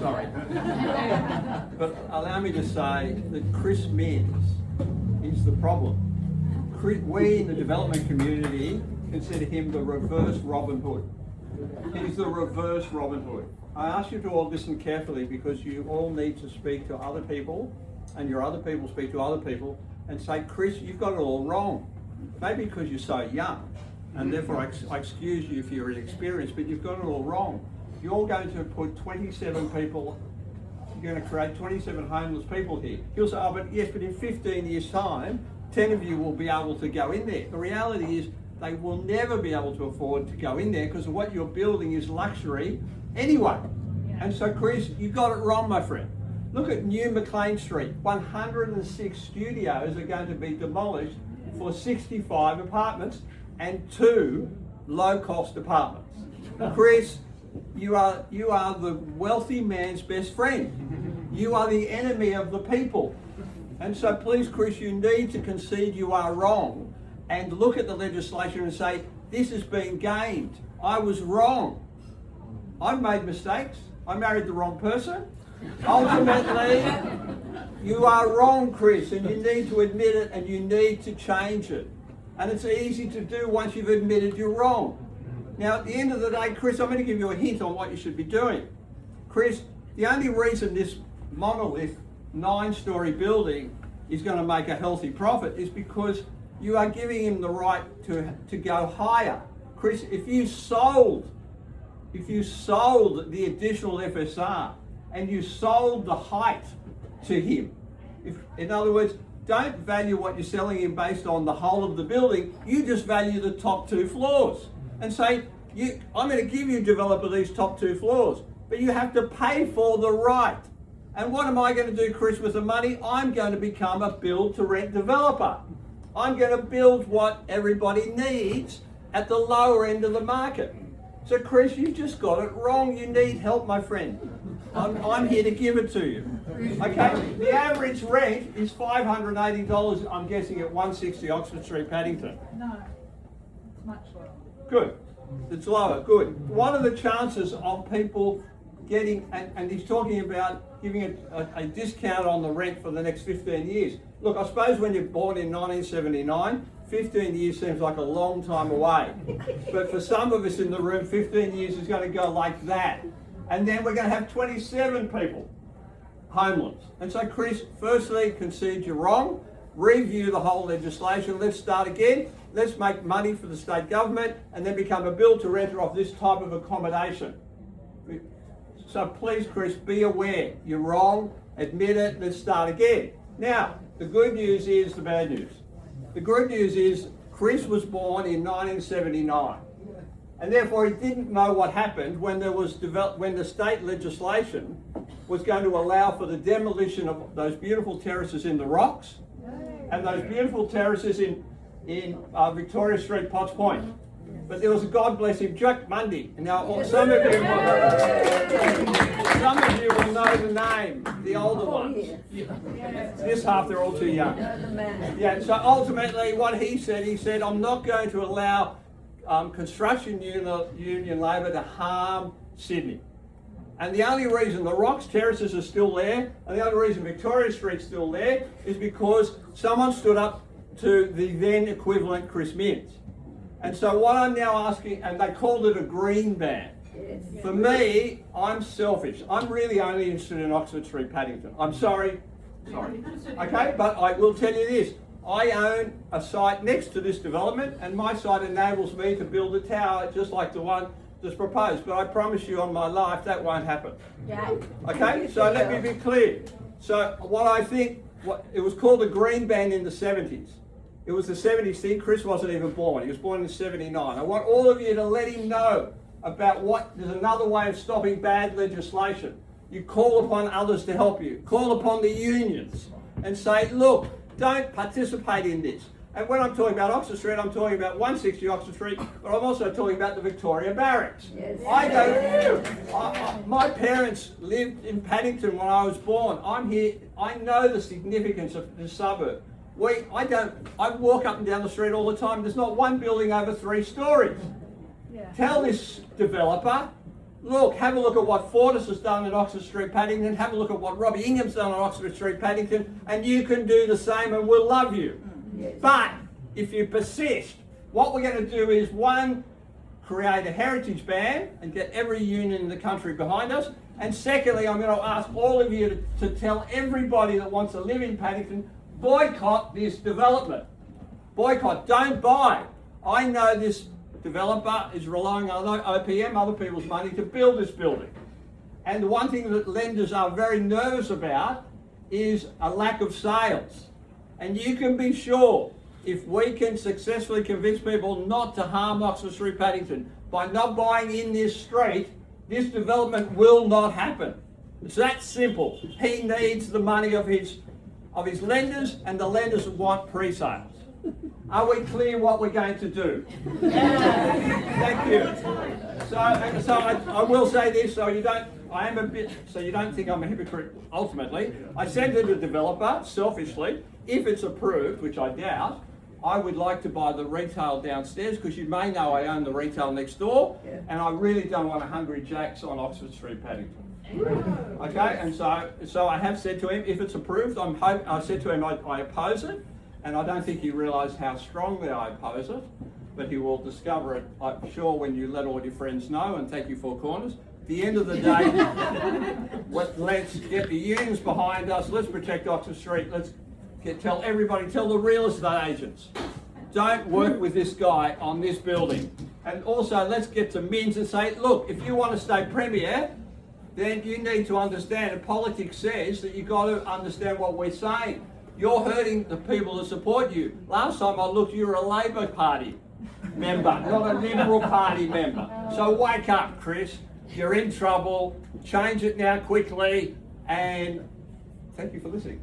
Sorry. But allow me to say that Chris Minns is the problem. We in the development community consider him the reverse Robin Hood. He's the reverse Robin Hood. I ask you to all listen carefully because you all need to speak to other people and your other people speak to other people and say, Chris, you've got it all wrong. Maybe because you're so young and therefore I excuse you if you're inexperienced, but you've got it all wrong. You're going to put 27 people, you're going to create 27 homeless people here. You'll say, oh, but yes, but in 15 years' time, 10 of you will be able to go in there. The reality is they will never be able to afford to go in there because what you're building is luxury anyway. Yeah. And so, Chris, you got it wrong, my friend. Look at New McLean Street. 106 studios are going to be demolished for 65 apartments and 2 low-cost apartments. Chris, you are the wealthy man's best friend. You are the enemy of the people. And so please, Chris, you need to concede you are wrong and look at the legislation and say, this has been gamed. I was wrong. I've made mistakes. I married the wrong person. Ultimately, you are wrong, Chris, and you need to admit it and you need to change it. And it's easy to do once you've admitted you're wrong. Now, at the end of the day, Chris, I'm going to give you a hint on what you should be doing. Chris, the only reason this monolith 9-story building is going to make a healthy profit is because you are giving him the right to go higher. Chris, if you sold the additional FSR and you sold the height to him, in other words, don't value what you're selling him based on the whole of the building, you just value the top 2 floors and say, I'm going to give you, developer, these top 2 floors, but you have to pay for the right. And what am I going to do, Chris, with the money? I'm going to become a build-to-rent developer. I'm going to build what everybody needs at the lower end of the market. So, Chris, you've just got it wrong. You need help, my friend. I'm here to give it to you. Okay? The average rent is $580, I'm guessing, at 160 Oxford Street, Paddington. No, it's much lower. Good. It's lower. Good. What are the chances of people getting, and he's talking about giving a discount on the rent for the next 15 years. Look, I suppose when you're born in 1979, 15 years seems like a long time away. But for some of us in the room, 15 years is going to go like that. And then we're going to have 27 people homeless. And so, Chris, firstly, concede you're wrong. Review the whole legislation. Let's start again. Let's make money for the state government and then become a build-to-renter of this type of accommodation. So please, Chris, be aware. You're wrong. Admit it. Let's start again. Now, the good news is the bad news. The good news is Chris was born in 1979. And therefore he didn't know what happened when when the state legislation was going to allow for the demolition of those beautiful terraces in the rocks and those beautiful terraces in Victoria Street, Potts Point. But there was a, God bless him, Jack Mundy. And now some of you will know the name, the older ones. This half, they're all too young. Yeah, so ultimately what he said, I'm not going to allow construction union labour to harm Sydney. And the only reason the Rocks terraces are still there, and the only reason Victoria Street's still there, is because someone stood up to the then equivalent Chris Minns. And so what I'm now asking, and they called it a green ban. For me, I'm selfish. I'm really only interested in Oxford Street, Paddington. I'm sorry. Okay, but I will tell you this. I own a site next to this development, and my site enables me to build a tower just like the one that's proposed. But I promise you on my life that won't happen. Yeah. Okay, so let me be clear. So what I think, it was called a green ban in the 70s. It was the 70s thing. Chris wasn't even born. He was born in 79. I want all of you to let him know about there's another way of stopping bad legislation. You call upon others to help you. Call upon the unions and say, look, don't participate in this. And when I'm talking about Oxford Street, I'm talking about 160 Oxford Street, but I'm also talking about the Victoria Barracks. Yes. My parents lived in Paddington when I was born. I'm here. I know the significance of the suburb. I walk up and down the street all the time. There's not one building over 3 stories. Yeah. Tell this developer Look, have a look at what Fortis has done at Oxford Street, Paddington. Have a look at what Robbie Ingham's done at Oxford Street, Paddington, and you can do the same and we'll love you. Yes. But if you persist, what we're going to do is, one, create a heritage ban and get every union in the country behind us. And secondly, I'm going to ask all of you to tell everybody that wants to live in Paddington, boycott this development. Boycott, don't buy. I know this developer is relying on OPM, other people's money, to build this building. And the one thing that lenders are very nervous about is a lack of sales. And you can be sure, if we can successfully convince people not to harm Oxford Street, Paddington, by not buying in this street, this development will not happen. It's that simple. He needs the money of his lenders, and the lenders want pre-sales. Are we clear what we're going to do? Thank you. So I will say this, so you don't think I'm a hypocrite ultimately. I said to the developer, selfishly, if it's approved, which I doubt, I would like to buy the retail downstairs, because you may know I own the retail next door, and I really don't want a Hungry Jack's on Oxford Street, Paddington. Okay, and so I have said to him, if it's approved, I said to him I oppose it, and I don't think he realised how strongly I oppose it, but he will discover it, I'm sure, when you let all your friends know and take you four corners. At the end of the day, let's get the unions behind us, let's protect Oxford Street, let's tell everybody, tell the real estate agents, don't work with this guy on this building. And also, let's get to Mins and say, look, if you want to stay Premier, then you need to understand, and politics says that you've got to understand what we're saying. You're hurting the people that support you. Last time I looked, you were a Labor Party member, not a Liberal Party member. So wake up, Chris. You're in trouble. Change it now quickly, and thank you for listening.